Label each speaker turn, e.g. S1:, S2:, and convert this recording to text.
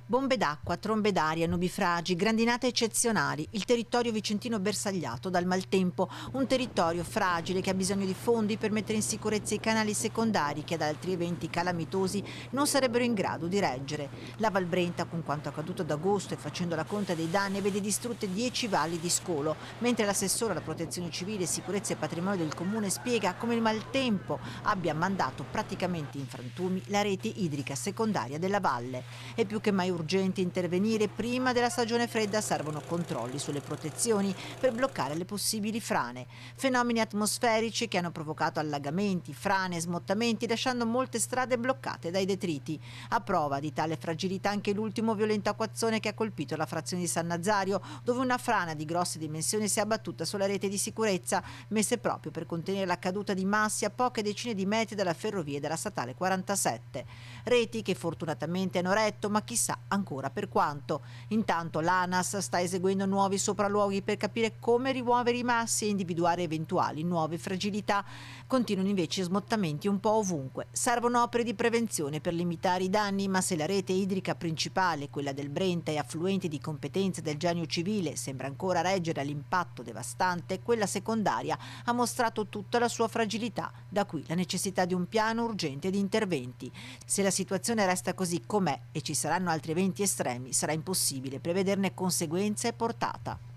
S1: Bombe d'acqua, trombe d'aria, nubifragi, grandinate eccezionali, il territorio vicentino bersagliato dal maltempo, un territorio fragile che ha bisogno di fondi per mettere in sicurezza i canali secondari che ad altri eventi calamitosi non sarebbero in grado di reggere. La Val Brenta, con quanto accaduto ad agosto e facendo la conta dei danni, vede distrutte 10 valli di scolo, mentre l'assessore alla protezione civile, sicurezza e patrimonio del comune spiega come il maltempo abbia mandato praticamente in frantumi la rete idrica secondaria della valle. È più che mai urgente intervenire prima della stagione fredda, servono controlli sulle protezioni per bloccare le possibili frane. Fenomeni atmosferici che hanno provocato allagamenti, frane e smottamenti, lasciando molte strade bloccate dai detriti. A prova di tale fragilità anche l'ultimo violento acquazzone che ha colpito la frazione di San Nazario, dove una frana di grosse dimensioni si è abbattuta sulla rete di sicurezza messe proprio per contenere la caduta di massi a poche decine di metri dalla ferrovia e dalla statale 47. Reti che fortunatamente hanno retto, ma chissà ancora per quanto. Intanto l'ANAS sta eseguendo nuovi sopralluoghi per capire come rimuovere i massi e individuare eventuali nuove fragilità. Continuano invece smottamenti un po' ovunque. Servono opere di prevenzione per limitare i danni, ma se la rete idrica principale, quella del Brenta e affluenti di competenze del Genio Civile, sembra ancora reggere all'impatto devastante, quella secondaria ha mostrato tutta la sua fragilità. Da qui la necessità di un piano urgente di interventi. Se la situazione resta così com'è e ci saranno altri eventi estremi, sarà impossibile prevederne conseguenze e portata.